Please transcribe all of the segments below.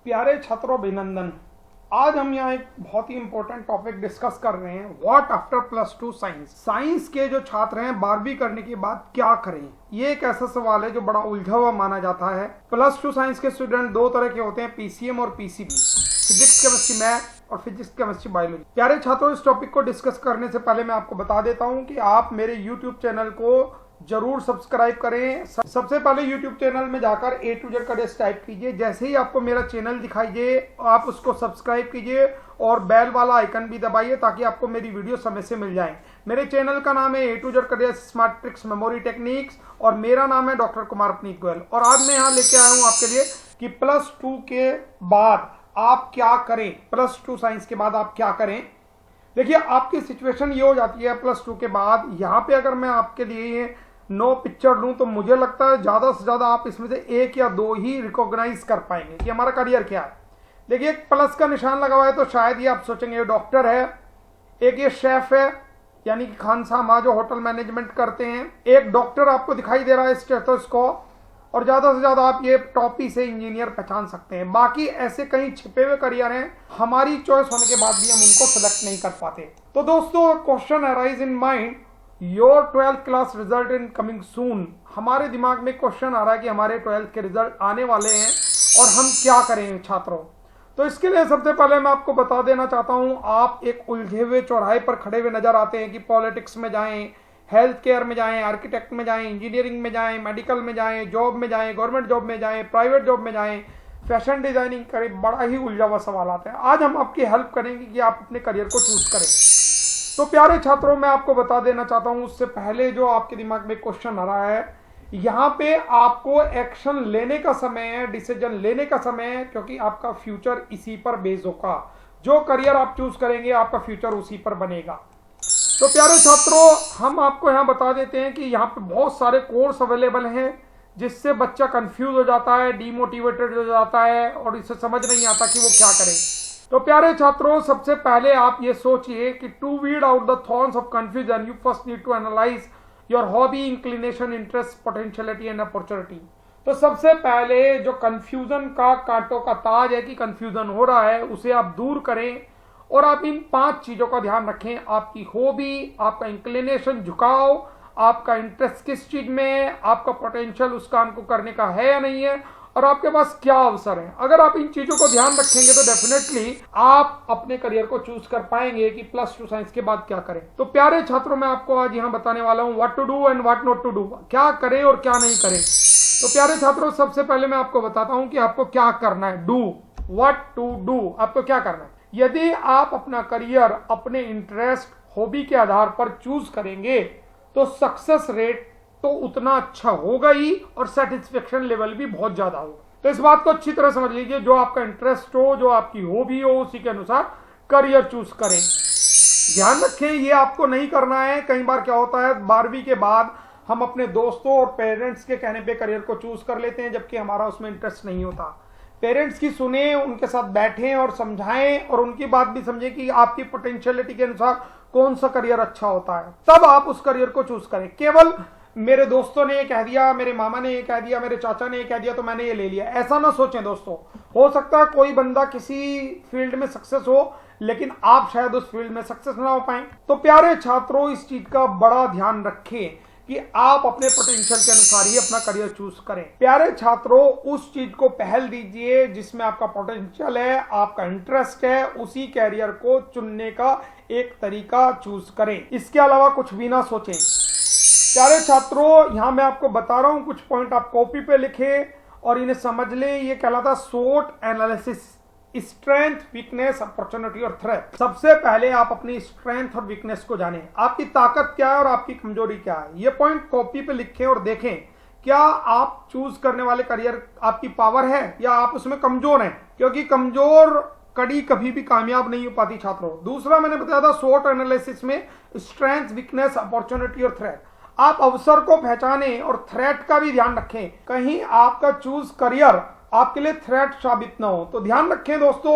प्यारे छात्रों अभिनंदन। आज हम यहाँ एक बहुत ही इंपॉर्टेंट टॉपिक डिस्कस कर रहे हैं, व्हाट आफ्टर +2 साइंस। साइंस के जो छात्र हैं 12वीं करने के बाद क्या करें, ये एक ऐसा सवाल है जो बड़ा उलझा हुआ माना जाता है। +2 साइंस के स्टूडेंट दो तरह के होते हैं, पीसीएम और पीसीबी, फिजिक्स केमिस्ट्री मैथ और फिजिक्स केमिस्ट्री बायोलॉजी। प्यारे छात्रों, इस टॉपिक को डिस्कस करने से पहले मैं आपको बता देता हूँ कि आप मेरे यूट्यूब चैनल को जरूर सब्सक्राइब करें। सबसे पहले YouTube चैनल में जाकर A to Z careers type कीजिए। जैसे ही आपको मेरा चैनल दिखाई दे आप उसको सब्सक्राइब कीजिए और बेल वाला आइकन भी दबाइए ताकि आपको मेरी वीडियो समय से मिल जाए। मेरे चैनल का नाम है A to Z careers smart tricks memory techniques और मेरा नाम है डॉक्टर कुमार अपनीत गोयल। और आज मैं यहाँ लेके आया हूँ आपके लिए कि +2 के बाद आप क्या करें। +2 साइंस के बाद आप क्या करें। देखिए, आपकी सिचुएशन ये हो जाती है +2 के बाद, यहाँ पे अगर मैं आपके लिए 9 पिक्चर लूं तो मुझे लगता है ज्यादा से ज्यादा आप इसमें से 1 या 2 ही रिकॉग्नाइज कर पाएंगे कि हमारा करियर क्या है। देखिए, एक प्लस का निशान लगा हुआ है तो शायद ये आप सोचेंगे ये डॉक्टर है, एक ये शेफ है यानी कि खान साहब जो होटल मैनेजमेंट करते हैं, एक डॉक्टर आपको दिखाई दे रहा है स्टेथोस्कोप, और ज्यादा से ज्यादा आप ये टॉपी से इंजीनियर पहचान सकते हैं। बाकी ऐसे कई छिपे हुए करियर हैं, हमारी चॉइस होने के बाद भी हम उनको सेलेक्ट नहीं कर पाते। तो दोस्तों, question arise in mind, your 12th class result in coming soon. हमारे दिमाग में क्वेश्चन आ रहा है कि हमारे 12th के रिजल्ट आने वाले हैं और हम क्या करें छात्रों। तो इसके लिए सबसे पहले मैं आपको बता देना चाहता हूं, आप एक उलझे हुए चौराहे पर खड़े हुए नजर आते हैं कि पॉलिटिक्स में जाएं, हेल्थ केयर में जाएं, आर्किटेक्ट में जाएं, इंजीनियरिंग में जाएं, मेडिकल में जाएं, जॉब में जाएं, गवर्नमेंट जॉब में जाएं, प्राइवेट जॉब में जाएं, फैशन डिजाइनिंग करें। बड़ा ही उलझा हुआ सवाल आता है। आज हम आपकी हेल्प करेंगे कि आप अपने करियर को चूज करें। तो प्यारे छात्रों, मैं आपको बता देना चाहता हूं उससे पहले जो आपके दिमाग में क्वेश्चन आ रहा है, यहां पे आपको एक्शन लेने का समय है, डिसीजन लेने का समय है, क्योंकि आपका फ्यूचर इसी पर बेस होगा। जो करियर आप चूज करेंगे आपका फ्यूचर उसी पर बनेगा। तो प्यारे छात्रों, हम आपको यहां बता देते हैं कि यहाँ पे बहुत सारे कोर्स अवेलेबल हैं जिससे बच्चा कंफ्यूज हो जाता है, डीमोटिवेटेड हो जाता है और इसे समझ नहीं आता कि वो क्या करे। तो प्यारे छात्रों, सबसे पहले आप ये सोचिए कि to weed out the thorns of confusion you first need to analyse your hobby, inclination, interest, potentiality and opportunity. तो सबसे पहले जो कंफ्यूजन का कांटों का ताज है कि कंफ्यूजन हो रहा है, उसे आप दूर करें और आप इन 5 चीजों का ध्यान रखें। आपकी हॉबी, आपका इंक्लिनेशन, झुकाव, आपका इंटरेस्ट किस चीज में है, आपका पोटेंशियल उस काम को करने का है या नहीं है, और आपके पास क्या अवसर है। अगर आप इन चीजों को ध्यान रखेंगे तो डेफिनेटली आप अपने करियर को चूज कर पाएंगे कि +2 साइंस के बाद क्या करें। तो प्यारे छात्रों, मैं आपको आज यहाँ बताने वाला हूँ what to do and what not to do, क्या करें और क्या नहीं करें। तो प्यारे छात्रों, सबसे पहले मैं आपको बताता हूँ कि आपको क्या करना है। डू, व्हाट टू डू, आपको क्या करना है। यदि आप अपना करियर अपने इंटरेस्ट, हॉबी के आधार पर चूज करेंगे तो सक्सेस रेट तो उतना अच्छा होगा ही और सेटिस्फेक्शन लेवल भी बहुत ज्यादा होगा। तो इस बात को अच्छी तरह समझ लीजिए, जो आपका इंटरेस्ट हो, जो आपकी हॉबी हो, उसी के अनुसार करियर चूज करें। ध्यान रखें, ये आपको नहीं करना है। कई बार क्या होता है, 12वीं के बाद हम अपने दोस्तों और पेरेंट्स के कहने पे करियर को चूज कर लेते हैं जबकि हमारा उसमें इंटरेस्ट नहीं होता। पेरेंट्स की सुने, उनके साथ बैठें और समझाएं और उनकी बात भी समझें कि आपकी पोटेंशियलिटी के अनुसार कौन सा करियर अच्छा होता है, तब आप उस करियर को चूज करें। केवल मेरे दोस्तों ने ये कह दिया, मेरे मामा ने ये कह दिया, मेरे चाचा ने ये कह दिया तो मैंने ये ले लिया, ऐसा ना सोचें दोस्तों। हो सकता है कोई बंदा किसी फील्ड में सक्सेस हो लेकिन आप शायद उस फील्ड में सक्सेस ना हो पाए। तो प्यारे छात्रों, इस चीज का बड़ा ध्यान रखें कि आप अपने पोटेंशियल के अनुसार ही अपना करियर चूज करें। प्यारे छात्रों, उस चीज को पहल दीजिए जिसमें आपका पोटेंशियल है, आपका इंटरेस्ट है, उसी कैरियर को चुनने का एक तरीका चूज करें। इसके अलावा कुछ भी ना सोचें। प्यारे छात्रों, यहां मैं आपको बता रहा हूं कुछ पॉइंट, आप कॉपी पे लिखें और इन्हें समझ लें। ये कहलाता है SWOT analysis, strength, weakness, opportunity और थ्रेट। सबसे पहले आप अपनी स्ट्रेंथ और वीकनेस को जानें, आपकी ताकत क्या है और आपकी कमजोरी क्या है। ये पॉइंट कॉपी पे लिखें और देखें क्या आप चूज करने वाले करियर आपकी पावर है या आप उसमें कमजोर हैं, क्योंकि कमजोर कड़ी कभी भी कामयाब नहीं हो पाती छात्रों। दूसरा मैंने बताया था SWOT एनालिसिस में स्ट्रेंथ, वीकनेस, अपॉर्चुनिटी और थ्रेट। आप अवसर को पहचानें और थ्रेट का भी ध्यान रखें, कहीं आपका चूज करियर आपके लिए थ्रेट साबित ना हो। तो ध्यान रखें दोस्तों,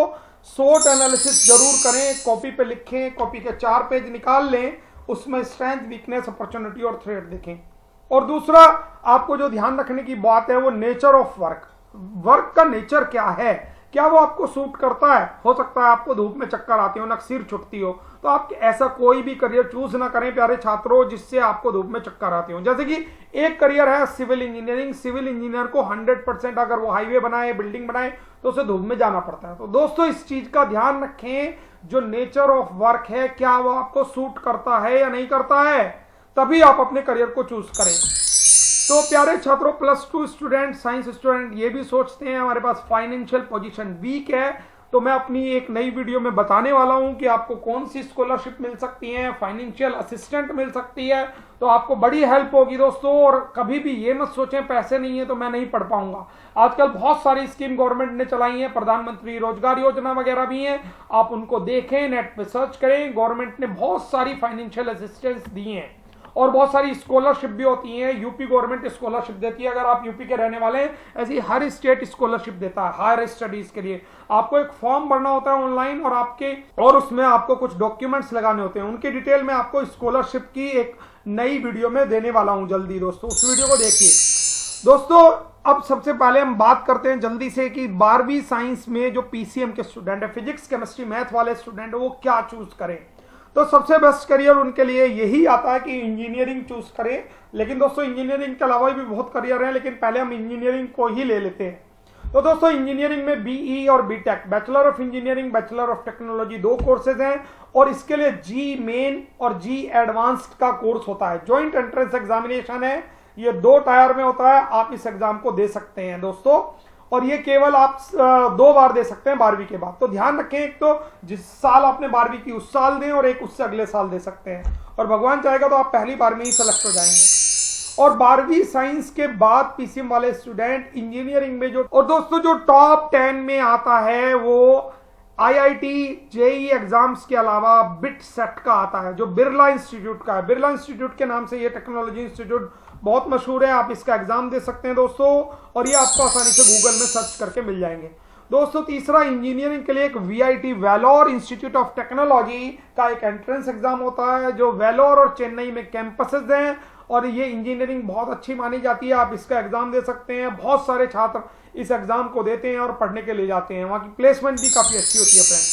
SWOT एनालिसिस जरूर करें, कॉपी पे लिखें, कॉपी के 4 पेज निकाल लें, उसमें स्ट्रेंथ, वीकनेस, अपॉर्चुनिटी और थ्रेट देखें। और दूसरा आपको जो ध्यान रखने की बात है वो नेचर ऑफ वर्क, वर्क का नेचर क्या है, क्या वो आपको सूट करता है? हो सकता है आपको धूप में चक्कर आते हो, नक्सीर छुटती हो, तो आप ऐसा कोई भी करियर चूज ना करें प्यारे छात्रों जिससे आपको धूप में चक्कर आते हो। जैसे कि एक करियर है सिविल इंजीनियरिंग। सिविल इंजीनियर को 100% अगर वो हाईवे बनाए, बिल्डिंग बनाए, तो उसे धूप में जाना पड़ता है। तो दोस्तों इस चीज का ध्यान रखें, जो नेचर ऑफ वर्क है क्या वो आपको सूट करता है या नहीं करता है, तभी आप अपने करियर को चूज करें। तो प्यारे छात्रों, +2 स्टूडेंट, साइंस स्टूडेंट ये भी सोचते हैं हमारे पास फाइनेंशियल पोजीशन वीक है, तो मैं अपनी एक नई वीडियो में बताने वाला हूं कि आपको कौन सी स्कॉलरशिप मिल सकती है, फाइनेंशियल असिस्टेंट मिल सकती है, तो आपको बड़ी हेल्प होगी दोस्तों। और कभी भी ये मत सोचें पैसे नहीं है तो मैं नहीं पढ़ पाऊंगा। आजकल बहुत सारी स्कीम गवर्नमेंट ने चलाई है, प्रधानमंत्री रोजगार योजना वगैरह भी है, आप उनको देखें, नेट पे सर्च करें। गवर्नमेंट ने बहुत सारी फाइनेंशियल असिस्टेंस दी है और बहुत सारी स्कॉलरशिप भी होती है। यूपी गवर्नमेंट स्कॉलरशिप देती है, अगर आप यूपी के रहने वाले हैं, ऐसी हर स्टेट स्कॉलरशिप देता है हायर स्टडीज के लिए। आपको एक फॉर्म भरना होता है ऑनलाइन और उसमें आपको कुछ डॉक्यूमेंट्स लगाने होते हैं, उनकी डिटेल में आपको स्कॉलरशिप की एक नई वीडियो में देने वाला हूं जल्दी। दोस्तों उस वीडियो को देखिए। दोस्तों अब सबसे पहले हम बात करते हैं जल्दी से कि 12वीं साइंस में जो पीसीएम के स्टूडेंट है, फिजिक्स केमिस्ट्री मैथ वाले स्टूडेंट है, वो क्या चूज करें। तो सबसे बेस्ट करियर उनके लिए यही आता है कि इंजीनियरिंग चूज करें। लेकिन दोस्तों इंजीनियरिंग के अलावा भी बहुत करियर हैं, लेकिन पहले हम इंजीनियरिंग को ही ले लेते हैं। तो दोस्तों इंजीनियरिंग में बीई और B Tech, bachelor of engineering, bachelor of technology 2 courses हैं, और इसके लिए जी मेन और जी एडवांस्ड का कोर्स होता है। ज्वाइंट एंट्रेंस एग्जामिनेशन है, ये 2 टायर में होता है। आप इस एग्जाम को दे सकते हैं दोस्तों, और ये केवल आप 2 बार दे सकते हैं 12वीं के बाद। तो ध्यान रखें, एक तो जिस साल आपने 12वीं की उस साल दें, और एक उससे अगले साल दे सकते हैं, और भगवान चाहेगा तो आप पहली बार में ही सेलेक्ट हो जाएंगे। और 12वीं साइंस के बाद पीसीएम वाले स्टूडेंट इंजीनियरिंग में और दोस्तों जो टॉप 10 में आता है वो आईआईटी जेईई एग्जाम्स के अलावा बिट सेट का आता है, जो बिरला इंस्टीट्यूट का है। बिरला इंस्टीट्यूट के नाम से ये टेक्नोलॉजी इंस्टीट्यूट बहुत मशहूर है, आप इसका एग्जाम दे सकते हैं दोस्तों, और ये आपको आसानी से गूगल में सर्च करके मिल जाएंगे। दोस्तों तीसरा, इंजीनियरिंग के लिए एक VIT Vellore institute of technology का एक एंट्रेंस एग्जाम होता है, जो वेलोर और चेन्नई में कैंपसेस हैं, और ये इंजीनियरिंग बहुत अच्छी मानी जाती है। आप इसका एग्जाम दे सकते हैं। बहुत सारे छात्र इस एग्जाम को देते हैं और पढ़ने के लिए जाते हैं, वहां की प्लेसमेंट भी काफी अच्छी होती है फ्रेंड।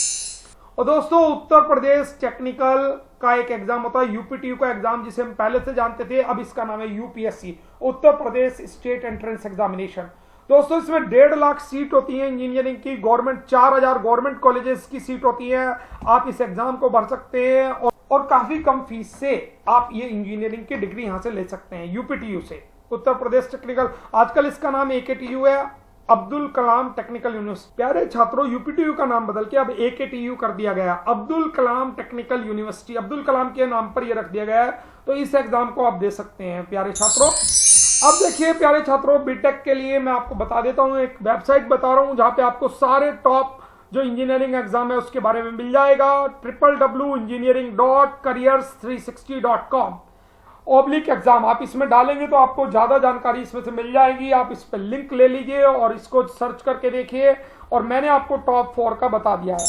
और दोस्तों उत्तर प्रदेश टेक्निकल का एक एग्जाम होता है, यूपीटीयू का एग्जाम, जिसे हम पहले से जानते थे, अब इसका नाम है UPSC, Uttar Pradesh state entrance examination. दोस्तों इसमें 1.5 लाख सीट होती है इंजीनियरिंग की, गवर्नमेंट 4000 गवर्नमेंट कॉलेजेस की सीट होती है। आप इस एग्जाम को भर सकते हैं और काफी कम फीस से आप ये इंजीनियरिंग की डिग्री यहां से ले सकते हैं यूपीटीयू से, उत्तर प्रदेश टेक्निकल। आजकल इसका नाम एकेटीयू है, अब्दुल कलाम टेक्निकल यूनिवर्सिटी। प्यारे छात्रों यूपीटीयू का नाम बदल के अब एकेटीयू कर दिया गया, अब्दुल कलाम टेक्निकल यूनिवर्सिटी, अब्दुल कलाम के नाम पर यह रख दिया गया है। तो इस एग्जाम को आप दे सकते हैं प्यारे छात्रों। अब देखिए प्यारे छात्रों, बीटेक के लिए मैं आपको बता देता हूं, एक वेबसाइट बता रहा हूं जहां पे आपको सारे टॉप जो इंजीनियरिंग एग्जाम है उसके बारे में मिल जाएगा। www.engineering.careers360.com/एग्जाम आप इसमें डालेंगे तो आपको ज्यादा जानकारी इसमें से मिल जाएगी। आप इस पर लिंक ले लीजिए और इसको सर्च करके देखिए, और मैंने आपको टॉप 4 का बता दिया है।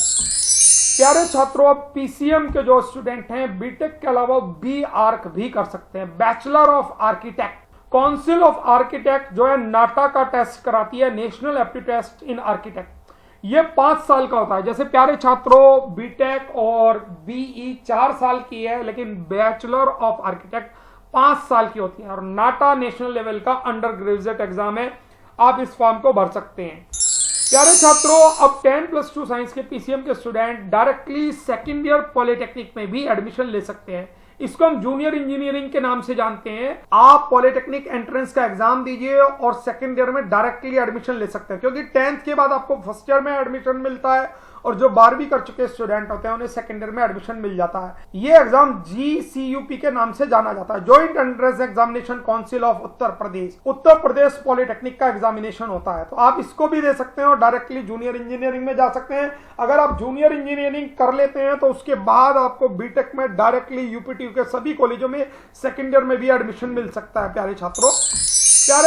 प्यारे छात्रों, अब पीसीएम के जो स्टूडेंट हैं बीटेक के अलावा बी आर्क भी कर सकते हैं, bachelor of architect. Council of architect जो है नाटा का टेस्ट कराती है, नेशनल एप्टीट्यूड टेस्ट इन आर्किटेक्ट। ये 5 साल का होता है। जैसे प्यारे छात्रों बीटेक और बीई 4 साल की है, लेकिन बैचलर ऑफ आर्किटेक्ट 5 साल की होती है, और नाटा नेशनल लेवल का अंडर ग्रेजुएट एग्जाम है। आप इस फॉर्म को भर सकते हैं। प्यारे छात्रों, अब 10+2 साइंस के पीसीएम के student directly second year polytechnic में भी एडमिशन ले सकते हैं। इसको हम जूनियर इंजीनियरिंग के नाम से जानते हैं। आप पॉलिटेक्निक एंट्रेंस का एग्जाम दीजिए और सेकंड ईयर में डायरेक्टली एडमिशन ले सकते हैं, क्योंकि 10th के बाद आपको फर्स्ट ईयर में एडमिशन मिलता है, और जो 12वीं कर चुके स्टूडेंट होते हैं उन्हें सेकंड ईयर में एडमिशन मिल जाता है। ये एग्जाम जीसीयूपी के नाम से जाना जाता है, joint entrance examination council of Uttar Pradesh polytechnic का एग्जामिनेशन होता है। तो आप इसको भी दे सकते हैं और डायरेक्टली जूनियर इंजीनियरिंग में जा सकते हैं। अगर आप जूनियर इंजीनियरिंग कर लेते हैं तो उसके बाद आपको बीटेक में डायरेक्टली यूपीटीयू के सभी कॉलेजों में सेकंड ईयर में भी एडमिशन मिल सकता है। प्यारे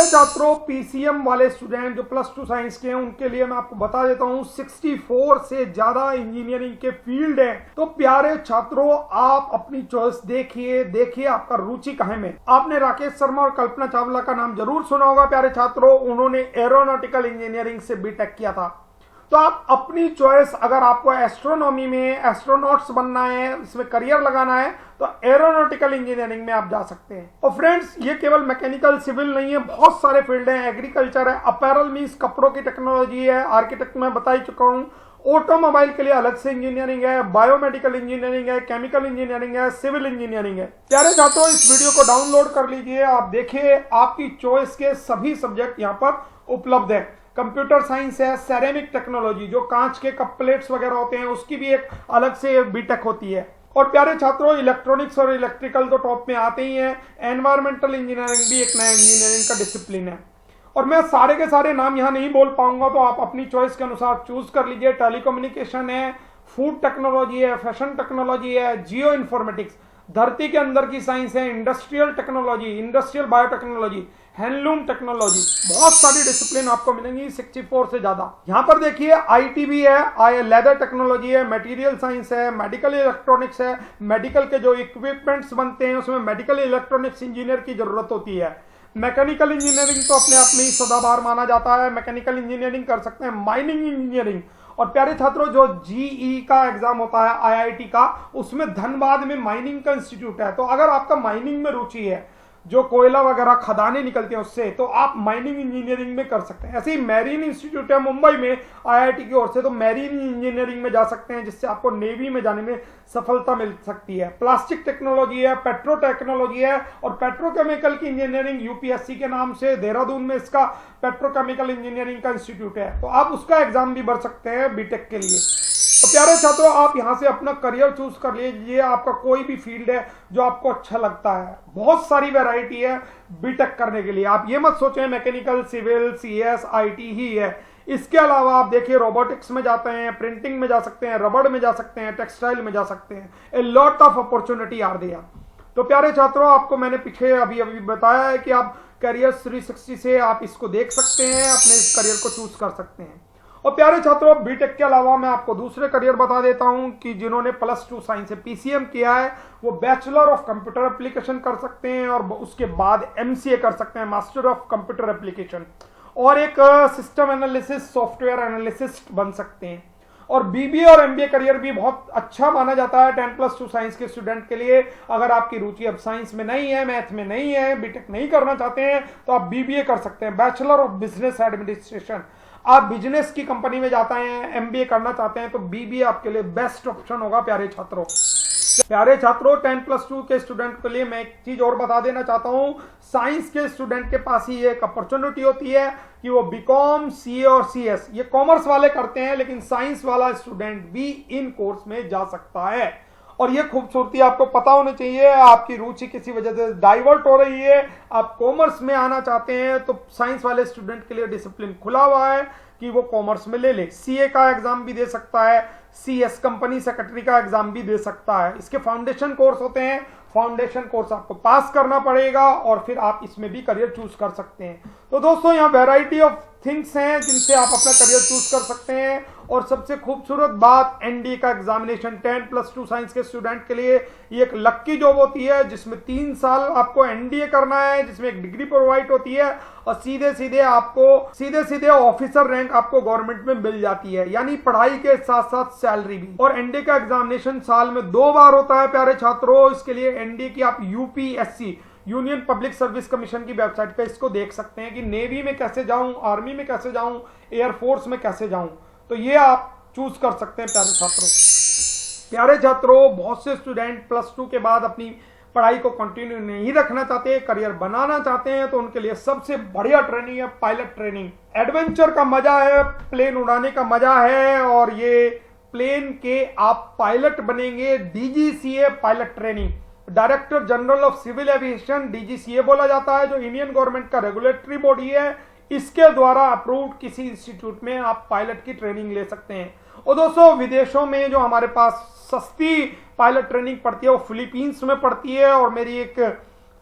छात्रों, पीसीएम वाले स्टूडेंट जो +2 साइंस के हैं उनके लिए मैं आपको बता देता हूं 64 से ज्यादा इंजीनियरिंग के फील्ड हैं। तो प्यारे छात्रों, आप अपनी चॉइस देखिए आपका रुचि कहां में। आपने राकेश शर्मा और कल्पना चावला का नाम जरूर सुना होगा प्यारे छात्रों, उन्होंने एरोनॉटिकल इंजीनियरिंग से बीटेक किया था। तो आप अपनी चॉइस, अगर आपको एस्ट्रोनॉमी में एस्ट्रोनॉट्स बनना है, इसमें करियर लगाना है, तो एरोनॉटिकल इंजीनियरिंग में आप जा सकते हैं। और फ्रेंड्स, ये केवल मैकेनिकल सिविल नहीं है, बहुत सारे फील्ड हैं। एग्रीकल्चर है, अपैरल मीन्स कपड़ों की टेक्नोलॉजी है, आर्किटेक्ट मैं बता ही चुका हूं, ऑटोमोबाइल के लिए अलग से इंजीनियरिंग है, बायोमेडिकल इंजीनियरिंग है, केमिकल इंजीनियरिंग है, सिविल इंजीनियरिंग है। प्यारे छात्रों, इस वीडियो को डाउनलोड कर लीजिए, आप देखिए आपकी चॉइस के सभी सब्जेक्ट यहाँ पर उपलब्ध है। कंप्यूटर साइंस है, सेरेमिक टेक्नोलॉजी, जो कांच के कप प्लेट्स वगैरह होते हैं उसकी भी एक अलग से बीटेक होती है। और प्यारे छात्रों, इलेक्ट्रॉनिक्स और इलेक्ट्रिकल तो टॉप में आते ही हैं। एनवायरमेंटल इंजीनियरिंग भी एक नया इंजीनियरिंग का डिसिप्लिन है। और मैं सारे के सारे नाम यहाँ नहीं बोल पाऊंगा, तो आप अपनी चॉइस के अनुसार चूज कर लीजिए। टेलीकम्युनिकेशन है, फूड टेक्नोलॉजी है, फैशन टेक्नोलॉजी है, जियो इन्फॉर्मेटिक्स, धरती के अंदर की साइंस है, industrial technology, industrial biotechnology, handloom technology, बहुत सारी डिसिप्लिन आपको मिलेंगी, 64 से ज्यादा। यहाँ पर देखिए आईटी भी है, लेदर टेक्नोलॉजी है, मटेरियल साइंस है, मेडिकल इलेक्ट्रॉनिक्स है। मेडिकल के जो इक्विपमेंट्स बनते हैं उसमें मेडिकल इलेक्ट्रॉनिक्स इंजीनियर की जरूरत होती है। मैकेनिकल इंजीनियरिंग तो अपने आप में ही सदाबहार माना जाता है, मैकेनिकल इंजीनियरिंग कर सकते हैं, माइनिंग इंजीनियरिंग। और प्यारे छात्रों, जो जीई का एग्जाम होता है आईआईटी का, उसमें धनबाद में माइनिंग का इंस्टीट्यूट है। तो अगर आपका माइनिंग में रुचि है, जो कोयला वगैरह खदानें निकलती हैं उससे, तो आप माइनिंग इंजीनियरिंग में कर सकते हैं। ऐसे ही मैरीन इंस्टीट्यूट है मुंबई में आईआईटी की ओर से, तो मैरीन इंजीनियरिंग में जा सकते हैं, जिससे आपको नेवी में जाने में सफलता मिल सकती है। प्लास्टिक टेक्नोलॉजी है, पेट्रो टेक्नोलॉजी है, और पेट्रोकेमिकल की इंजीनियरिंग यूपीएससी के नाम से देहरादून में इसका पेट्रोकेमिकल इंजीनियरिंग का इंस्टीट्यूट है, तो आप उसका एग्जाम भी भर सकते हैं बीटेक के लिए। तो प्यारे छात्रों, आप यहां से अपना करियर चूज कर लीजिए, आपका कोई भी फील्ड है जो आपको अच्छा लगता है। बहुत सारी वैरायटी है बीटेक करने के लिए। आप ये मत सोचें मैकेनिकल, सिविल, सीएस, आईटी ही है। इसके अलावा आप देखिए रोबोटिक्स में जाते हैं, प्रिंटिंग में जा सकते हैं, रबड़ में जा सकते हैं, टेक्सटाइल में जा सकते हैं। A lot of opportunity are there. तो प्यारे छात्रों, आपको मैंने पीछे अभी बताया है कि आप करियर 360 से आप इसको देख सकते हैं, अपने इस करियर को चूज कर सकते हैं। और प्यारे छात्रों, बीटेक के अलावा मैं आपको दूसरे करियर बता देता हूं कि जिन्होंने +2 साइंस से पीसीएम किया है, वो बैचलर ऑफ कंप्यूटर एप्लीकेशन कर सकते हैं, और उसके बाद एमसीए कर सकते हैं, मास्टर ऑफ कंप्यूटर एप्लीकेशन, और एक सिस्टम एनालिसिस, सॉफ्टवेयर एनालिसिस्ट बन सकते हैं। और बीबीए और एमबीए करियर भी बहुत अच्छा माना जाता है 10+2 साइंस के स्टूडेंट के लिए। अगर आपकी रुचि अब साइंस में नहीं है, मैथ में नहीं है, बीटेक नहीं करना चाहते हैं, तो आप बीबीए कर सकते हैं, बैचलर ऑफ बिजनेस एडमिनिस्ट्रेशन। आप बिजनेस की कंपनी में जाते हैं, एमबीए करना चाहते हैं, तो बीबीए आपके लिए बेस्ट ऑप्शन होगा। प्यारे छात्रों, 10+2 के स्टूडेंट के लिए मैं एक चीज और बता देना चाहता हूं। साइंस के स्टूडेंट के पास ही एक अपॉर्चुनिटी होती है कि वो बीकॉम, सीए और सीएस, ये कॉमर्स वाले करते हैं, लेकिन साइंस वाला स्टूडेंट भी इन कोर्स में जा सकता है। और ये खूबसूरती आपको पता होनी चाहिए। आपकी रुचि किसी वजह से डाइवर्ट हो रही है, आप कॉमर्स में आना चाहते हैं, तो साइंस वाले स्टूडेंट के लिए डिसिप्लिन खुला हुआ है कि वो कॉमर्स में ले ले। सीए का एग्जाम भी दे सकता है, सीएस कंपनी सेक्रेटरी का एग्जाम भी दे सकता है। इसके फाउंडेशन कोर्स होते हैं, फाउंडेशन कोर्स आपको पास करना पड़ेगा, और फिर आप इसमें भी करियर चूज कर सकते हैं। तो दोस्तों, यहाँ वैरायटी ऑफ थिंग्स हैं जिनसे आप अपना करियर चूज कर सकते हैं। और सबसे खूबसूरत बात, एनडीए का एग्जामिनेशन 10+2 साइंस के स्टूडेंट के लिए ये एक लक्की जॉब होती है, जिसमें 3 साल आपको एनडीए करना है, जिसमें एक डिग्री प्रोवाइड होती है, और सीधे सीधे ऑफिसर रैंक आपको गवर्नमेंट में मिल जाती है, यानी पढ़ाई के साथ साथ सैलरी भी। और एनडीए का एग्जामिनेशन साल में 2 बार होता है प्यारे छात्रों। इसके लिए एनडीए की आप UPSC, union public service commission की वेबसाइट पे इसको देख सकते हैं कि नेवी में कैसे जाऊं, आर्मी में कैसे जाऊं, एयरफोर्स में कैसे जाऊं। तो ये आप चूज कर सकते हैं प्यारे छात्रों। प्यारे छात्रों, बहुत से स्टूडेंट +2 के बाद अपनी पढ़ाई को कंटिन्यू नहीं रखना चाहते, करियर बनाना चाहते हैं, तो उनके लिए सबसे बढ़िया ट्रेनिंग है पायलट ट्रेनिंग। एडवेंचर का मजा है, प्लेन उड़ाने का मजा है, और ये प्लेन के आप पायलट बनेंगे। DGCA pilot training, director general of civil aviation, DGCA बोला जाता है, जो इंडियन गवर्नमेंट का रेगुलेटरी बॉडी है। इसके द्वारा अप्रूव्ड किसी इंस्टीट्यूट में आप पायलट की ट्रेनिंग ले सकते हैं। और दोस्तों, विदेशों में जो हमारे पास सस्ती पायलट ट्रेनिंग पड़ती है, वो फिलीपींस में पड़ती है। और मेरी एक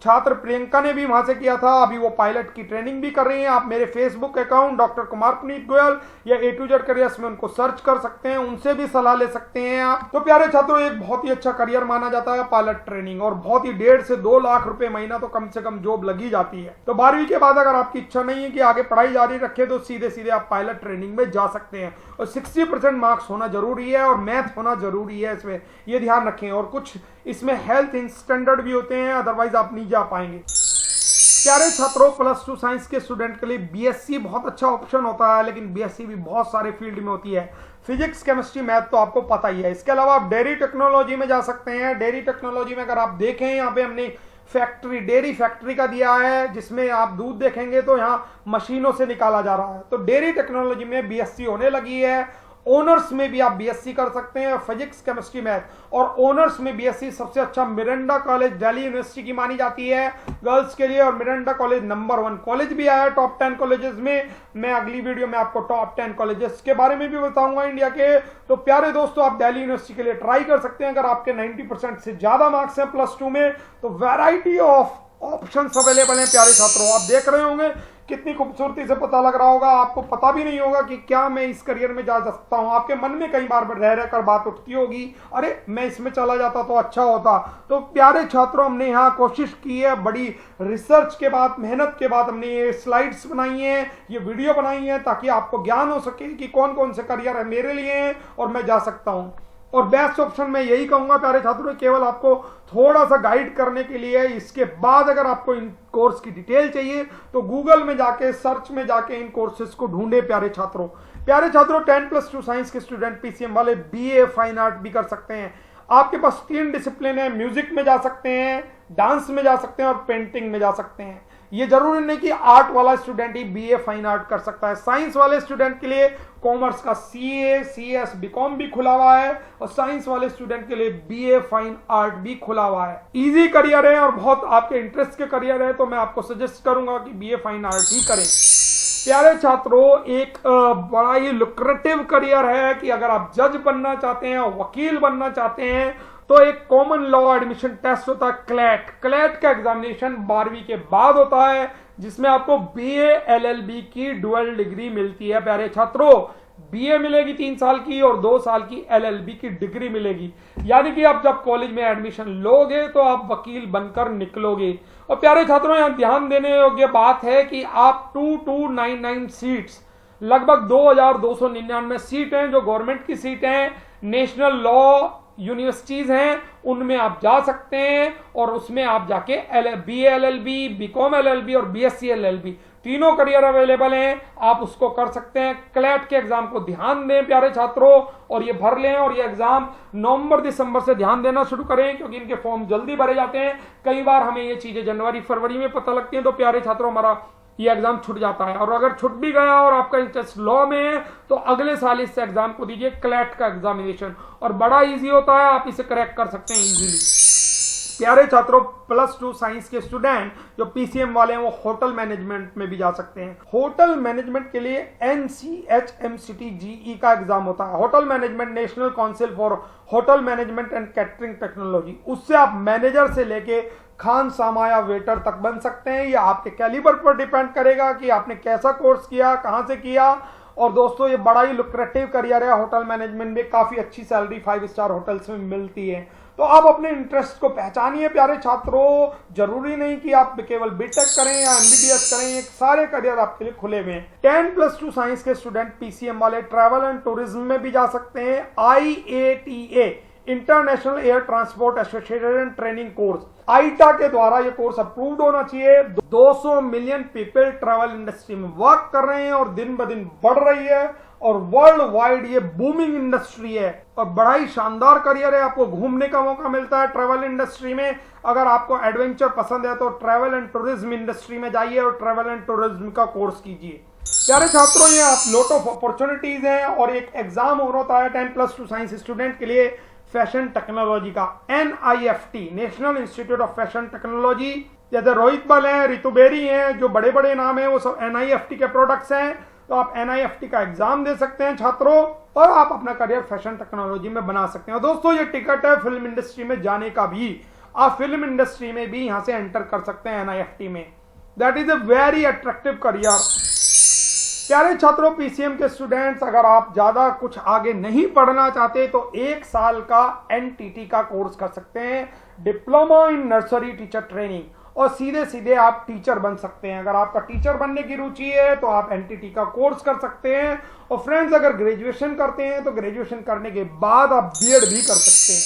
छात्र प्रियंका ने भी वहां से किया था, अभी वो पायलट की ट्रेनिंग भी कर रही हैं। आप मेरे Facebook account doctor Kumar Puneet Goyal या A to Z करियर्स में उनको सर्च कर सकते हैं, उनसे भी सलाह ले सकते हैं आप। तो प्यारे छात्रों, एक बहुत ही अच्छा करियर माना जाता है पायलट ट्रेनिंग, और बहुत ही 1.5 से 2 लाख रुपए महीना तो कम से कम जॉब लगी जाती है। तो 12वीं के बाद अगर आपकी इच्छा नहीं है कि आगे पढ़ाई जारी रखे तो सीधे सीधे आप पायलट ट्रेनिंग में जा सकते हैं। और 60% मार्क्स होना जरूरी है और मैथ होना जरूरी है इसमें, ये ध्यान रखें। और कुछ इसमें हेल्थ स्टैंडर्ड भी होते हैं, अदरवाइज आप नहीं जा पाएंगे। प्यारे छात्रों, +2 साइंस के स्टूडेंट के लिए बीएससी बहुत अच्छा ऑप्शन होता है, लेकिन बीएससी भी बहुत सारे फील्ड में होती है। फिजिक्स, केमिस्ट्री, मैथ तो आपको पता ही है। इसके अलावा आप डेयरी टेक्नोलॉजी में जा सकते हैं। डेयरी टेक्नोलॉजी में अगर आप देखें, यहाँ पे हमने फैक्ट्री, डेयरी फैक्ट्री का दिया है, जिसमें आप दूध देखेंगे तो यहाँ मशीनों से निकाला जा रहा है। तो डेयरी टेक्नोलॉजी में बीएससी होने लगी है। ऑनर्स में भी आप बीएससी कर सकते हैं, फिजिक्स, केमिस्ट्री, मैथ। और ऑनर्स में बीएससी सबसे अच्छा मिरांडा कॉलेज दिल्ली यूनिवर्सिटी की मानी जाती है गर्ल्स के लिए, और मिरांडा कॉलेज नंबर 1 कॉलेज भी आया टॉप 10 कॉलेजेस में। मैं अगली वीडियो में आपको टॉप 10 कॉलेजेस के बारे में भी बताऊंगा इंडिया के। तो प्यारे दोस्तों, आप दिल्ली यूनिवर्सिटी के लिए ट्राई कर सकते हैं। अगर आपके 90% से ज्यादा मार्क्स हैं +2 में, तो वैरायटी ऑफ ऑप्शंस अवेलेबल हैं। प्यारे छात्रों, आप देख रहे होंगे कितनी खूबसूरती से पता लग रहा होगा, आपको पता भी नहीं होगा कि क्या मैं इस करियर में जा सकता हूं। आपके मन में कई बार रह रहकर बात उठती होगी, अरे मैं इसमें चला जाता तो अच्छा होता। तो प्यारे छात्रों, हमने यहाँ कोशिश की है, बड़ी रिसर्च के बाद, मेहनत के बाद हमने ये स्लाइड्स बनाई हैं, ये वीडियो बनाई है, ताकि आपको ज्ञान हो सके कि कौन कौन से करियर है मेरे लिए हैं और मैं जा सकता हूं। और बेस्ट ऑप्शन मैं यही कहूंगा प्यारे छात्रों, केवल आपको थोड़ा सा गाइड करने के लिए। इसके बाद अगर आपको इन कोर्स की डिटेल चाहिए तो गूगल में जाके, सर्च में जाके इन कोर्सेज को ढूंढे। प्यारे छात्रों, 10+2 साइंस के स्टूडेंट पीसीएम वाले बीए फाइन आर्ट भी कर सकते हैं। आपके पास 3 डिसिप्लिन है, म्यूजिक में जा सकते हैं, डांस में जा सकते हैं और पेंटिंग में जा सकते हैं। ये जरूरी नहीं कि आर्ट वाला स्टूडेंट ही बीए फाइन आर्ट कर सकता है। साइंस वाले स्टूडेंट के लिए कॉमर्स का सीए, सीएस, बीकॉम भी खुला हुआ है, और साइंस वाले स्टूडेंट के लिए बीए फाइन आर्ट भी खुला हुआ है। इजी करियर है और बहुत आपके इंटरेस्ट के करियर है, तो मैं आपको सजेस्ट करूंगा कि बीए फाइन आर्ट ही करें। प्यारे छात्रों, एक बड़ा ही लुक्रेटिव करियर है कि अगर आप जज बनना चाहते हैं, वकील बनना चाहते हैं, तो एक कॉमन लॉ एडमिशन टेस्ट होता है क्लैट। क्लैट का एग्जामिनेशन 12वीं के बाद होता है, जिसमें आपको बीए एलएलबी की डुअल डिग्री मिलती है। प्यारे छात्रों, बीए मिलेगी 3 साल की और 2 साल की एलएलबी की डिग्री मिलेगी। यानी कि आप जब कॉलेज में एडमिशन लोगे तो आप वकील बनकर निकलोगे। और प्यारे छात्रों, यहां ध्यान देने योग्य बात है कि आप 2299 सीट्स, लगभग 2299 सीट हैं जो गवर्नमेंट की सीट हैं, नेशनल लॉ यूनिवर्सिटीज हैं, उनमें आप जा सकते हैं। और उसमें आप जाके बीए एलएलबी, बीकॉम एलएलबी और बीएससी एलएलबी तीनों करियर अवेलेबल हैं, आप उसको कर सकते हैं। क्लैट के एग्जाम को ध्यान दें प्यारे छात्रों, और ये भर लें। और ये एग्जाम नवंबर-दिसंबर से ध्यान देना शुरू करें, क्योंकि इनके फॉर्म जल्दी भरे जाते हैं। कई बार हमें ये चीजें जनवरी-फरवरी में पता लगती हैं, तो प्यारे छात्रों, हमारा ये एग्जाम छूट जाता है। और अगर छूट भी गया और आपका इंटरेस्ट लॉ में है, तो अगले साल इस एग्जाम को दीजिए, क्लैट का एग्जामिनेशन, और बड़ा इजी होता है, आप इसे क्रैक कर सकते हैं इजीली। प्यारे छात्रों, +2 साइंस के स्टूडेंट जो पीसीएम वाले हैं, वो होटल मैनेजमेंट में भी जा सकते हैं। होटल मैनेजमेंट के लिए NCHMCT-GE का एग्जाम होता है। Hotel management, national council for hotel management and catering technology. उससे आप मैनेजर से लेके खान सामा या वेटर तक बन सकते हैं। ये आपके कैलिबर पर डिपेंड करेगा कि आपने कैसा कोर्स किया, कहां से किया। और दोस्तों, ये बड़ा ही लुक्रेटिव करियर है। होटल मैनेजमेंट में काफी अच्छी सैलरी 5 स्टार होटल्स में मिलती है। तो आप अपने इंटरेस्ट को पहचानिए प्यारे छात्रों। जरूरी नहीं कि आप केवल बीटेक करें या एमबीबीएस करें, ये सारे करियर आपके लिए खुले हुए हैं। 10+2 साइंस के स्टूडेंट पीसीएम वाले ट्रैवल एंड टूरिज्म में भी जा सकते हैं। IATA, international air transport association training course, IATA के द्वारा ये कोर्स अप्रूव्ड होना चाहिए। 200 मिलियन पीपल ट्रैवल इंडस्ट्री में वर्क कर रहे हैं और दिन ब दिन बढ़ रही है, और वर्ल्ड वाइड ये बूमिंग इंडस्ट्री है और बड़ा ही शानदार करियर है। आपको घूमने का मौका मिलता है ट्रैवल इंडस्ट्री में। अगर आपको एडवेंचर पसंद है तो ट्रैवल एंड टूरिज्म इंडस्ट्री में जाइए और ट्रैवल एंड टूरिज्म का कोर्स कीजिए। प्यारे छात्रों, ये आप लॉट ऑफ अपॉर्चुनिटीज हैं। और एक एग्जाम और होता है 10+2 साइंस स्टूडेंट के लिए फैशन टेक्नोलॉजी का, NIFT, national institute of fashion technology. जैसे रोहित बल हैं, रितु बेरी हैं, जो बड़े बड़े नाम हैं, वो सब NIFT के प्रोडक्ट्स हैं। तो आप NIFT का एग्जाम दे सकते हैं छात्रों, और आप अपना करियर फैशन टेक्नोलॉजी में बना सकते हैं। दोस्तों, ये टिकट है फिल्म इंडस्ट्री में जाने का भी। आप फिल्म इंडस्ट्री में भी यहां से एंटर कर सकते हैं NIFT में। That is a very attractive career. प्यारे छात्रों, PCM के स्टूडेंट्स, अगर आप ज्यादा कुछ आगे नहीं पढ़ना चाहते तो 1 साल का NTT का कोर्स कर सकते हैं, diploma in nursery teacher training, और सीधे सीधे आप टीचर बन सकते हैं। अगर आपका टीचर बनने की रुचि है तो आप NTT का कोर्स कर सकते हैं। और फ्रेंड्स, अगर ग्रेजुएशन करते हैं तो ग्रेजुएशन करने के बाद आप B.Ed भी कर सकते हैं।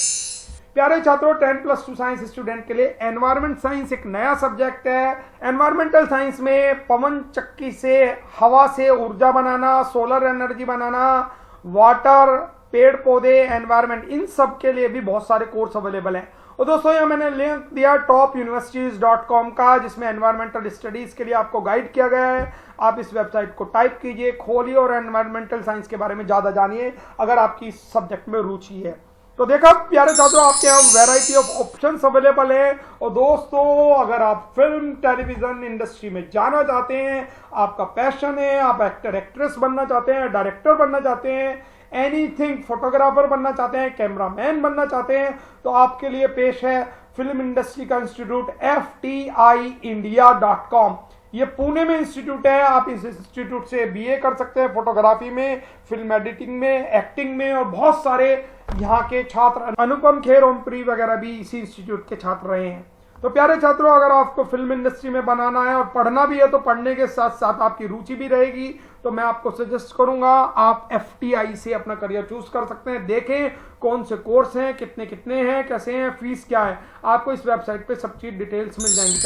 प्यारे छात्रों, 10+2 साइंस स्टूडेंट के लिए एनवायरमेंट साइंस एक नया सब्जेक्ट है। एनवायरमेंटल साइंस में पवन चक्की से, हवा से ऊर्जा बनाना, सोलर एनर्जी बनाना, वाटर, पेड़ पौधे, एनवायरमेंट, इन सब के लिए भी बहुत सारे कोर्स अवेलेबल हैं। और दोस्तों, यहाँ मैंने लिंक दिया topuniversities.com का, जिसमें एनवायरमेंटल स्टडीज के लिए आपको गाइड किया गया है। आप इस वेबसाइट को टाइप कीजिए, खोलिए और एनवायरमेंटल साइंस के बारे में ज्यादा जानिए अगर आपकी इस सब्जेक्ट में रुचि है। तो देखा प्यारे छात्रों, आपके यहाँ वैरायटी ऑफ ऑप्शंस अवेलेबल है। और दोस्तों, अगर आप फिल्म टेलीविजन इंडस्ट्री में जाना चाहते हैं, आपका पैशन है, आप एक्टर एक्ट्रेस बनना चाहते हैं, डायरेक्टर बनना चाहते हैं, एनीथिंग, फोटोग्राफर बनना चाहते हैं, कैमरामैन बनना चाहते हैं, तो आपके लिए पेश है फिल्म इंडस्ट्री का इंस्टीट्यूट FTIindia.com। ये पुणे में इंस्टीट्यूट है। आप इस इंस्टीट्यूट से BA कर सकते हैं, फोटोग्राफी में, फिल्म एडिटिंग में, एक्टिंग में, और बहुत सारे यहाँ के छात्र, अनुपम खेर, ओमप्री वगैरह भी इसी इंस्टीट्यूट के छात्र रहे हैं। तो प्यारे छात्रों, अगर आपको फिल्म इंडस्ट्री में बनाना है और पढ़ना भी है तो पढ़ने के साथ साथ आपकी रुचि भी रहेगी, तो मैं आपको सजेस्ट करूंगा आप FTI से अपना करियर चूज कर सकते हैं। देखें कौन से कोर्स हैं, कितने कितने हैं, कैसे हैं, फीस क्या है, आपको इस वेबसाइट पे सब चीज डिटेल्स मिल जाएंगी।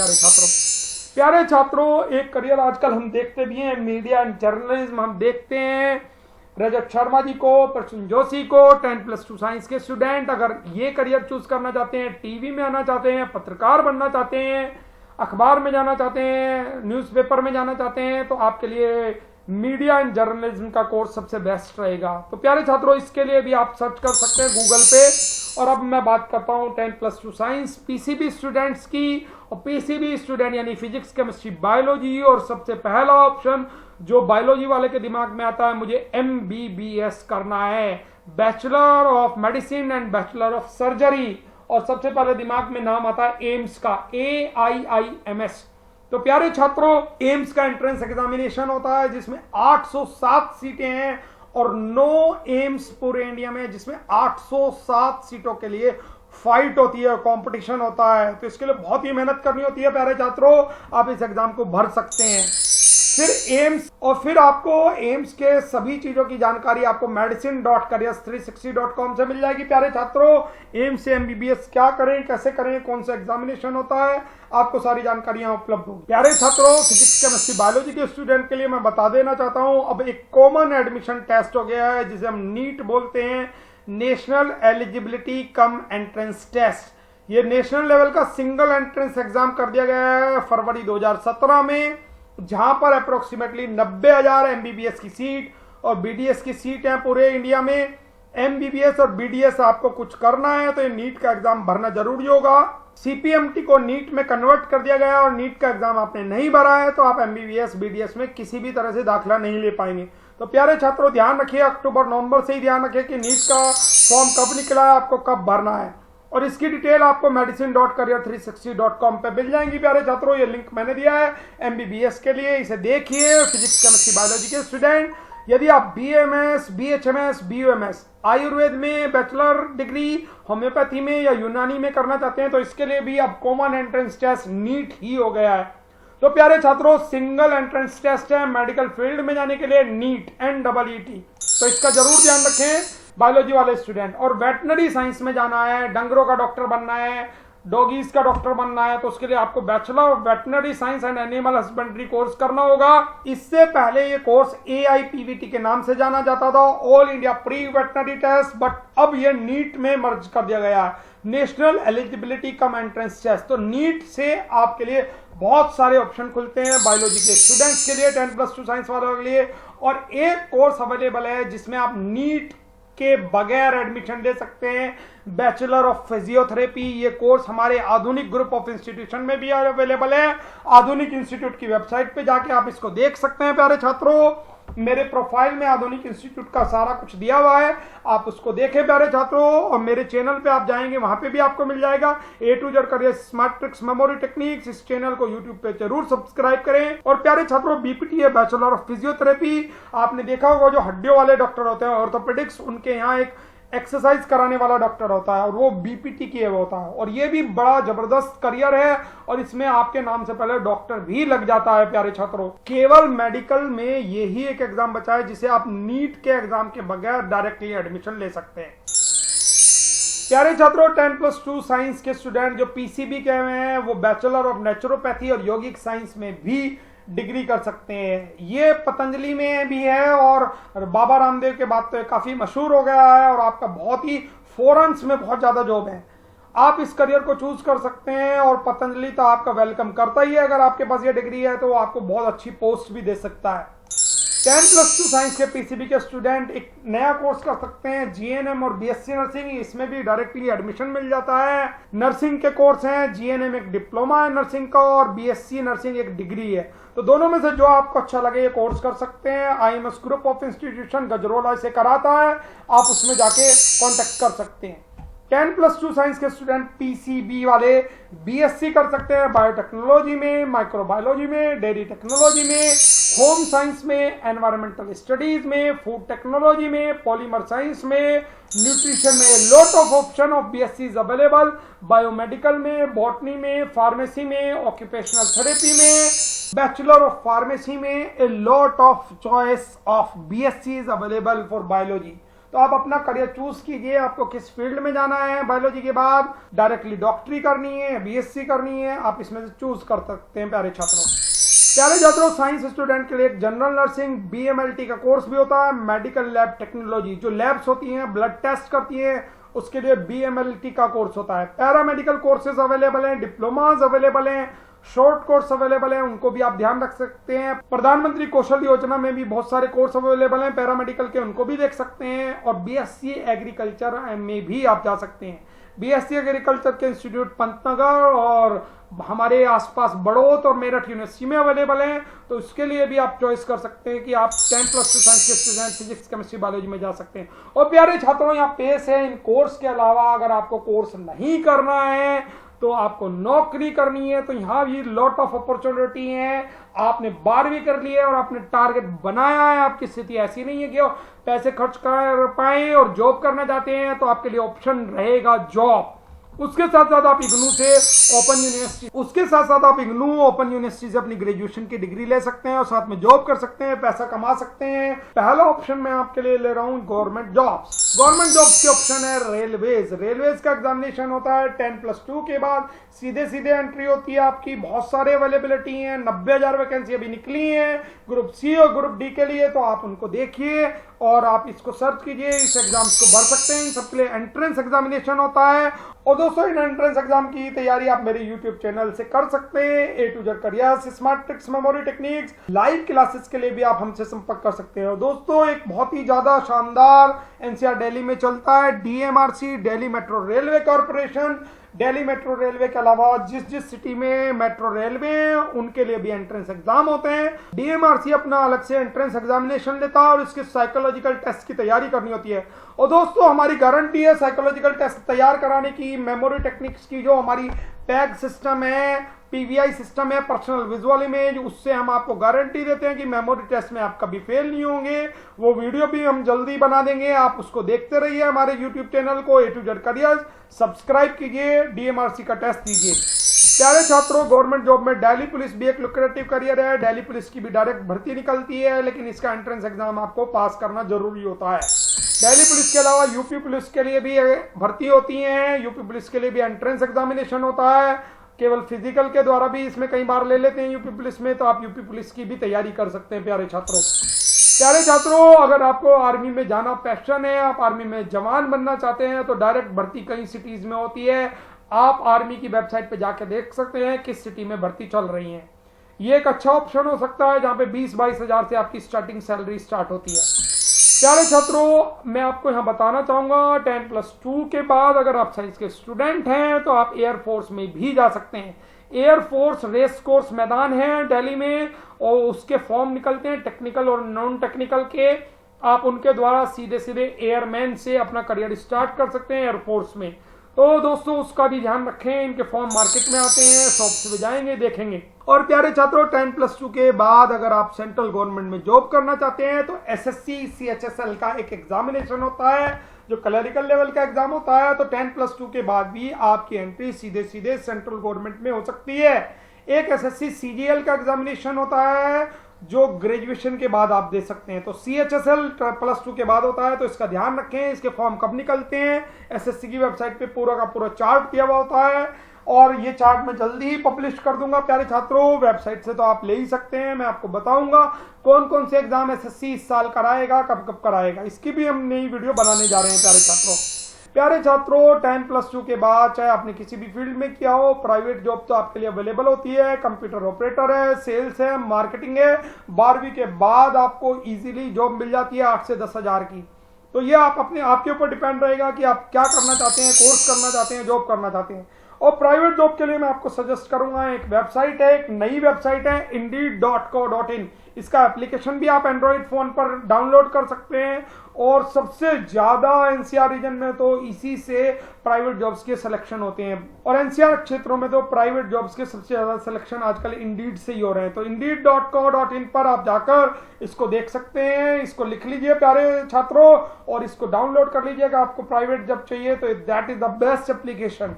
प्यारे छात्रों, एक करियर आजकल हम देखते भी हैं, मीडिया एंड जर्नलिज्म हम देखते हैं। रजत शर्मा जी को, प्रसून जोशी को, 10+2 साइंस के स्टूडेंट अगर ये करियर चूज करना चाहते हैं, टीवी में आना चाहते हैं, पत्रकार बनना चाहते हैं, अखबार में जाना चाहते हैं, न्यूज़पेपर में जाना चाहते हैं, तो आपके लिए मीडिया एंड जर्नलिज्म का कोर्स सबसे बेस्ट रहेगा। तो प्यारे छात्रों, इसके लिए भी आप सर्च कर सकते हैं गूगल पे। और अब मैं बात करता हूँ 10+2 साइंस PCB स्टूडेंट्स की। और PCB स्टूडेंट यानी फिजिक्स, केमिस्ट्री, बायोलॉजी, और सबसे पहला ऑप्शन जो बायोलॉजी वाले के दिमाग में आता है, मुझे MBBS करना है, bachelor of medicine and bachelor of surgery. और सबसे पहले दिमाग में नाम आता है एम्स का, AIIMS। तो प्यारे छात्रों, एम्स का एंट्रेंस एग्जामिनेशन होता है जिसमें 807 सीटें हैं, और 9 एम्स पूरे इंडिया में जिसमें 807 सीटों के लिए फाइट होती है, कंपटीशन होता है। तो इसके लिए बहुत ही मेहनत करनी होती है प्यारे छात्रों, आप इस एग्जाम को भर सकते हैं। फिर एम्स, और फिर आपको एम्स के सभी चीजों की जानकारी आपको medicine.careers360.com से मिल जाएगी। प्यारे छात्रों, एम्स से MBBS क्या करें, कैसे करें, कौन सा एग्जामिनेशन होता है, आपको सारी जानकारी यहाँ उपलब्ध होगी। प्यारे छात्रों, फिजिक्स, केमिस्ट्री, बायोलॉजी के स्टूडेंट के लिए मैं बता देना चाहता हूँ, अब एक कॉमन एडमिशन टेस्ट हो गया है जिसे हम नीट बोलते हैं, national eligibility cum entrance test. ये नेशनल लेवल का सिंगल एंट्रेंस एग्जाम कर दिया गया है फरवरी 2017 में, जहां पर अप्रोक्सीमेटली 90,000 MBBS की सीट और BDS की सीट है पूरे इंडिया में। MBBS और BDS आपको कुछ करना है तो ये नीट का एग्जाम भरना जरूरी होगा। CPMT को नीट में कन्वर्ट कर दिया गया और नीट का एग्जाम आपने नहीं भरा है तो आप MBBS BDS में किसी भी तरह से दाखिला नहीं ले पाएंगे। तो प्यारे छात्रों, ध्यान रखिए, अक्टूबर नवंबर से ही ध्यान रखिए कि नीट का फॉर्म कब निकला है, आपको कब भरना है, और इसकी डिटेल आपको medicine.career360.com पे मिल जाएंगी। प्यारे छात्रों, ये लिंक मैंने दिया है MBBS के लिए, इसे देखिए। फिजिक्स, केमिस्ट्री, बायोलॉजी के स्टूडेंट, यदि आप BAMS, BHMS, BUMS, आयुर्वेद में बैचलर डिग्री, होम्योपैथी में या यूनानी में करना चाहते हैं तो इसके लिए भी अब कॉमन एंट्रेंस टेस्ट नीट ही हो गया है। तो प्यारे छात्रों, सिंगल एंट्रेंस टेस्ट है मेडिकल फील्ड में जाने के लिए, नीट NEET। तो इसका जरूर ध्यान रखें बायोलॉजी वाले स्टूडेंट। और वेटनरी साइंस में जाना है, डंगरों का डॉक्टर बनना है, डॉगीज का डॉक्टर बनना है, तो उसके लिए आपको bachelor of veterinary science and animal husbandry course करना होगा। इससे पहले ये कोर्स AIPVT के नाम से जाना जाता था, all India pre veterinary test, but अब ये नीट में मर्ज कर दिया गया है, national eligibility cum entrance test. तो नीट से आपके लिए बहुत सारे ऑप्शन खुलते हैं बायोलॉजी के स्टूडेंट्स के लिए, 10+2 साइंस वालों के लिए। और एक कोर्स अवेलेबल है जिसमें आप नीट के बगैर एडमिशन ले सकते हैं, बैचलर ऑफ फिजियोथेरेपी। ये कोर्स हमारे आधुनिक ग्रुप ऑफ इंस्टीट्यूशन में भी अवेलेबल है। आधुनिक इंस्टीट्यूट की वेबसाइट पे जाके आप इसको देख सकते हैं प्यारे छात्रों। मेरे प्रोफाइल में आधुनिक इंस्टीट्यूट का सारा कुछ दिया हुआ है, आप उसको देखें प्यारे छात्रों। और मेरे चैनल पे आप जाएंगे वहां पे भी आपको मिल जाएगा A to Z career smart tricks memory techniques. इस चैनल को यूट्यूब पे जरूर सब्सक्राइब करें। और प्यारे छात्रों, बीपीटी है बैचलर ऑफ फिजियोथेरेपी। आपने देखा होगा जो हड्डियों वाले डॉक्टर होते हैं ऑर्थोपेडिक्स, उनके यहाँ एक एक्सरसाइज कराने वाला डॉक्टर होता है और वो बीपीटी किए हुआ होता है। और ये भी बड़ा जबरदस्त करियर है और इसमें आपके नाम से पहले डॉक्टर भी लग जाता है प्यारे छात्रों। केवल मेडिकल में यही एक एग्जाम बचा है जिसे आप नीट के एग्जाम के बगैर डायरेक्टली एडमिशन ले सकते हैं। प्यारे छात्रों, 10+2 साइंस के स्टूडेंट जो पीसीबी के हुए हैं वो बैचलर ऑफ नेचुरोपैथी और यौगिक साइंस में भी डिग्री कर सकते हैं। ये पतंजलि में भी है और बाबा रामदेव के बाद तो काफी मशहूर हो गया है और आपका बहुत ही फॉरेन्स में बहुत ज्यादा जॉब है। आप इस करियर को चूज कर सकते हैं और पतंजलि तो आपका वेलकम करता ही है। अगर आपके पास ये डिग्री है तो वो आपको बहुत अच्छी पोस्ट भी दे सकता है। 10+2 साइंस के पीसीबी के स्टूडेंट एक नया कोर्स कर सकते हैं जीएनएम और बीएससी नर्सिंग। इसमें भी डायरेक्टली एडमिशन मिल जाता है। नर्सिंग के कोर्स हैं, जीएनएम एक डिप्लोमा है नर्सिंग का और बीएससी नर्सिंग एक डिग्री है। तो दोनों में से जो आपको अच्छा लगे ये कोर्स कर सकते हैं। IMS group of institution Gajraula से कराता है, आप उसमें जाके कॉन्टेक्ट कर सकते हैं। 10+2 साइंस के स्टूडेंट पीसीबी वाले बीएससी कर सकते हैं बायोटेक्नोलॉजी में, माइक्रोबायोलॉजी में, डेयरी टेक्नोलॉजी में, होम साइंस में, एनवायरमेंटल स्टडीज में, फूड टेक्नोलॉजी में, पॉलीमर साइंस में, न्यूट्रिशन में। Lot of option of BSc is available. Biomedical में, बॉटनी में, फार्मेसी में, ऑक्यूपेशनल थेरेपी में, बैचलर ऑफ फार्मेसी में, ए lot of choice of BSc is available for biology. तो आप अपना करियर चूज कीजिए, आपको किस फील्ड में जाना है। बायोलॉजी के बाद डायरेक्टली डॉक्टरी करनी है, बीएससी करनी है, आप इसमें से चूज कर सकते हैं प्यारे छात्रों। प्यारे छात्रों, साइंस स्टूडेंट के लिए एक जनरल नर्सिंग बीएमएलटी का कोर्स भी होता है। मेडिकल लैब टेक्नोलॉजी जो लैब्स होती हैं, ब्लड टेस्ट करती हैं, उसके लिए बीएमएलटी का कोर्स होता है। पैरामेडिकल कोर्सेज अवेलेबल हैं, डिप्लोमाज अवेलेबल हैं, शॉर्ट कोर्स अवेलेबल है, उनको भी आप ध्यान रख सकते हैं। प्रधानमंत्री कौशल योजना में भी बहुत सारे कोर्स अवेलेबल हैं पैरामेडिकल के, उनको भी देख सकते हैं। और बीएससी एग्रीकल्चर में भी आप जा सकते हैं। बीएससी एग्रीकल्चर के इंस्टीट्यूट पंतनगर और हमारे आसपास बड़ौत और मेरठ यूनिवर्सिटी में अवेलेबल हैं। तो उसके लिए भी आप चॉइस कर सकते हैं कि आप 10+2 साइंस के स्टूडेंट फिजिक्स केमिस्ट्री बायोलॉजी में जा सकते हैं। और प्यारे छात्रों, यहाँ पेश है इन कोर्स के अलावा अगर आपको कोर्स नहीं करना है तो आपको नौकरी करनी है तो यहाँ भी लॉट ऑफ अपॉर्चुनिटी है। आपने 12वीं कर ली है और आपने टारगेट बनाया है, आपकी स्थिति ऐसी नहीं है कि पैसे खर्च कर पाए और जॉब करना चाहते हैं, तो आपके लिए ऑप्शन रहेगा जॉब। उसके साथ साथ आप इग्नू ओपन यूनिवर्सिटी से अपनी ग्रेजुएशन की डिग्री ले सकते हैं और साथ में जॉब कर सकते हैं, पैसा कमा सकते हैं। पहला ऑप्शन मैं आपके लिए ले रहा हूं गवर्नमेंट जॉब्स। गवर्नमेंट जॉब्स के ऑप्शन है रेलवेज का एग्जामिनेशन होता है 10+2 के बाद सीधे एंट्री होती है आपकी। बहुत सारे अवेलेबिलिटी है, 90,000 वैकेंसी अभी निकली है ग्रुप सी और ग्रुप डी के लिए, तो आप उनको देखिए और आप इसको सर्च कीजिए, इस एग्जाम्स को भर सकते हैं। इन सबके लिए एंट्रेंस एग्जामिनेशन होता है। और दोस्तों, इन एंट्रेंस एग्जाम की तैयारी आप मेरे यूट्यूब चैनल से कर सकते हैं। A to Z career smart tricks memory techniques live classes के लिए भी आप हमसे संपर्क कर सकते हैं। दोस्तों, एक बहुत ही ज्यादा शानदार एनसीआर दिल्ली में चलता है DMRC, Delhi metro railway corporation. Delhi metro railway के अलावा जिस सिटी में मेट्रो रेलवे है उनके लिए भी एंट्रेंस एग्जाम होते हैं। डीएमआरसी अपना अलग से एंट्रेंस एग्जामिनेशन लेता है और इसके साइकोलॉजिकल टेस्ट की तैयारी करनी होती है। और दोस्तों, हमारी गारंटी है साइकोलॉजिकल टेस्ट तैयार कराने की, मेमोरी टेक्निक्स की, जो हमारी पैग सिस्टम है, पीवीआई सिस्टम है, पर्सनल विजुअल इमेज, उससे हम आपको गारंटी देते हैं कि मेमोरी टेस्ट में आप कभी फेल नहीं होंगे। वो वीडियो भी हम जल्दी बना देंगे, आप उसको देखते रहिए। हमारे यूट्यूब चैनल को A to Z career subscribe कीजिए, डीएमआरसी का टेस्ट दीजिए। प्यारे छात्रों, गवर्नमेंट जॉब में दिल्ली पुलिस भी एक लुक्रेटिव करियर है। दिल्ली पुलिस की भी डायरेक्ट भर्ती निकलती है, लेकिन इसका एंट्रेंस एग्जाम आपको पास करना जरूरी होता है। दिल्ली पुलिस के अलावा यूपी पुलिस के लिए भी भर्ती होती है। यूपी पुलिस के लिए भी एंट्रेंस एग्जामिनेशन होता है। केवल फिजिकल के द्वारा भी इसमें कई बार ले लेते हैं यूपी पुलिस में, तो आप यूपी पुलिस की भी तैयारी कर सकते हैं। प्यारे छात्रों, अगर आपको आर्मी में जाना पैशन है, आप आर्मी में जवान बनना चाहते हैं, तो डायरेक्ट भर्ती कई सिटीज में होती है। आप आर्मी की वेबसाइट पे जाके देख सकते हैं किस सिटी में भर्ती चल रही है। ये एक अच्छा ऑप्शन हो सकता है जहां पे 20-22 हजार से आपकी स्टार्टिंग सैलरी स्टार्ट होती है। प्यारे छात्रों, मैं आपको यहाँ बताना चाहूंगा 10+2 के बाद अगर आप साइंस के स्टूडेंट हैं तो आप एयरफोर्स में भी जा सकते हैं। एयरफोर्स रेस कोर्स मैदान है दिल्ली में, और उसके फॉर्म निकलते हैं टेक्निकल और नॉन टेक्निकल के। आप उनके द्वारा सीधे सीधे एयरमैन से अपना करियर स्टार्ट कर सकते हैं एयरफोर्स में। तो दोस्तों उसका भी ध्यान रखें, इनके फॉर्म मार्केट में आते हैं, शॉप्स पे जाएंगे देखेंगे। और प्यारे छात्रों 10+2 के बाद अगर आप सेंट्रल गवर्नमेंट में जॉब करना चाहते हैं तो SSC CHSL का एक एग्जामिनेशन होता है जो क्लरिकल लेवल का एग्जाम होता है। तो 10+2 के बाद भी आपकी एंट्री सीधे सीधे सेंट्रल गवर्नमेंट में हो सकती है। एक SSC CGL का एग्जामिनेशन होता है जो ग्रेजुएशन के बाद आप दे सकते हैं। तो CHSL +2 के बाद होता है, तो इसका ध्यान रखें। इसके फॉर्म कब निकलते हैं, SSC की वेबसाइट पे पूरा का पूरा चार्ट दिया हुआ होता है, और ये चार्ट मैं जल्दी ही पब्लिश कर दूंगा प्यारे छात्रों। वेबसाइट से तो आप ले ही सकते हैं, मैं आपको बताऊंगा कौन कौन से एग्जाम SSC इस साल कराएगा, कब कब कराएगा, इसकी भी हम नई वीडियो बनाने जा रहे हैं प्यारे छात्रों। प्यारे छात्रों 10+2 के बाद चाहे आपने किसी भी फील्ड में किया हो, प्राइवेट जॉब तो आपके लिए अवेलेबल होती है। कंप्यूटर ऑपरेटर है, सेल्स है, मार्केटिंग है। 12वीं के बाद आपको इजीली जॉब मिल जाती है 8 से 10 हजार की। तो ये आपके ऊपर डिपेंड रहेगा कि आप क्या करना चाहते हैं, कोर्स करना चाहते हैं, जॉब करना चाहते हैं। और प्राइवेट जॉब के लिए मैं आपको सजेस्ट करूंगा, एक वेबसाइट है, एक नई वेबसाइट है indeed.co.in। इसका एप्लीकेशन भी आप एंड्रॉइड फोन पर डाउनलोड कर सकते हैं, और सबसे ज्यादा NCR रीजन में तो इसी से प्राइवेट जॉब्स के सिलेक्शन होते हैं, और NCR क्षेत्रों में तो प्राइवेट जॉब्स के सबसे ज्यादा सिलेक्शन आजकल इंडीड से ही हो रहे हैं। तो indeed.co.in पर आप जाकर इसको देख सकते हैं। इसको लिख लीजिए प्यारे छात्रों और इसको डाउनलोड कर लीजिएगा। आपको प्राइवेट जॉब चाहिए तो that is the best application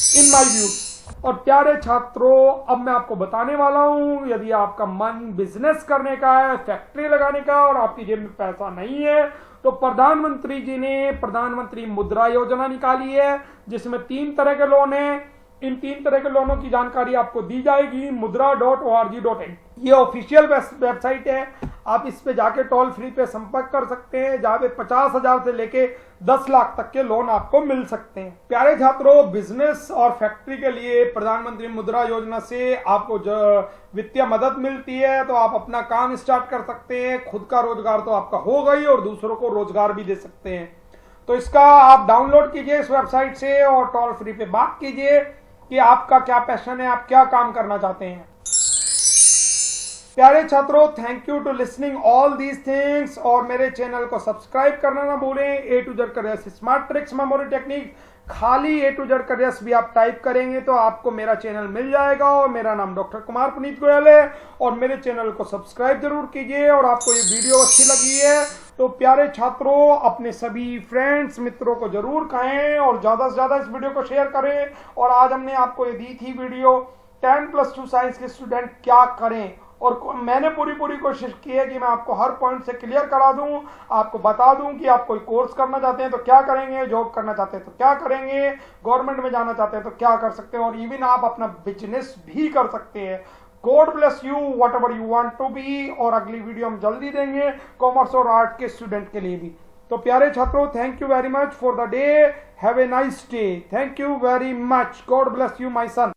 in my view. और प्यारे छात्रों अब मैं आपको बताने वाला हूं, यदि आपका मन बिजनेस करने का है, फैक्ट्री लगाने का, और आपकी जेब में पैसा नहीं है, तो प्रधानमंत्री जी ने प्रधानमंत्री मुद्रा योजना निकाली है, जिसमें 3 तरह के लोन हैं। इन 3 तरह के लोनों की जानकारी आपको दी जाएगी mudra.org.in। ये ऑफिशियल वेबसाइट है, आप इस पे जाके टोल फ्री पे संपर्क कर सकते हैं, जहां पे 50,000 से लेके 10 लाख तक के लोन आपको मिल सकते हैं। प्यारे छात्रों बिजनेस और फैक्ट्री के लिए प्रधानमंत्री मुद्रा योजना से आपको वित्तीय मदद मिलती है, तो आप अपना काम स्टार्ट कर सकते हैं। खुद का रोजगार तो आपका होगा ही, और दूसरों को रोजगार भी दे सकते हैं। तो इसका आप डाउनलोड कीजिए इस वेबसाइट से, और टोल फ्री पे बात कीजिए कि आपका क्या पैशन है, आप क्या काम करना चाहते हैं। प्यारे छात्रों thank you to listening all these things, और मेरे चैनल को सब्सक्राइब करना ना भूलें। A to Z careers smart tricks memory technique, खाली A to Z करियर्स भी आप टाइप करेंगे तो आपको मेरा चैनल मिल जाएगा, और मेरा नाम डॉक्टर कुमार पुनीत गोयल है। और मेरे चैनल को सब्सक्राइब जरूर कीजिए, और आपको ये वीडियो अच्छी लगी है तो प्यारे छात्रों अपने सभी फ्रेंड्स मित्रों को जरूर कहें, और ज्यादा से ज्यादा इस वीडियो को शेयर करें। और आज हमने आपको ये दी थी वीडियो 10+2 साइंस के स्टूडेंट क्या करें, और मैंने पूरी कोशिश की है कि मैं आपको हर पॉइंट से क्लियर करा दूं, आपको बता दूं कि आप कोई कोर्स करना चाहते हैं तो क्या करेंगे, जॉब करना चाहते हैं तो क्या करेंगे, गवर्नमेंट में जाना चाहते हैं तो क्या कर सकते हैं, और इवन आप अपना बिजनेस भी कर सकते हैं। God bless you whatever you want to be. और अगली वीडियो हम जल्दी देंगे कॉमर्स और आर्ट के स्टूडेंट के लिए भी। तो प्यारे छात्रों thank you very much for the day, have a nice day, thank you very much, God bless you my son.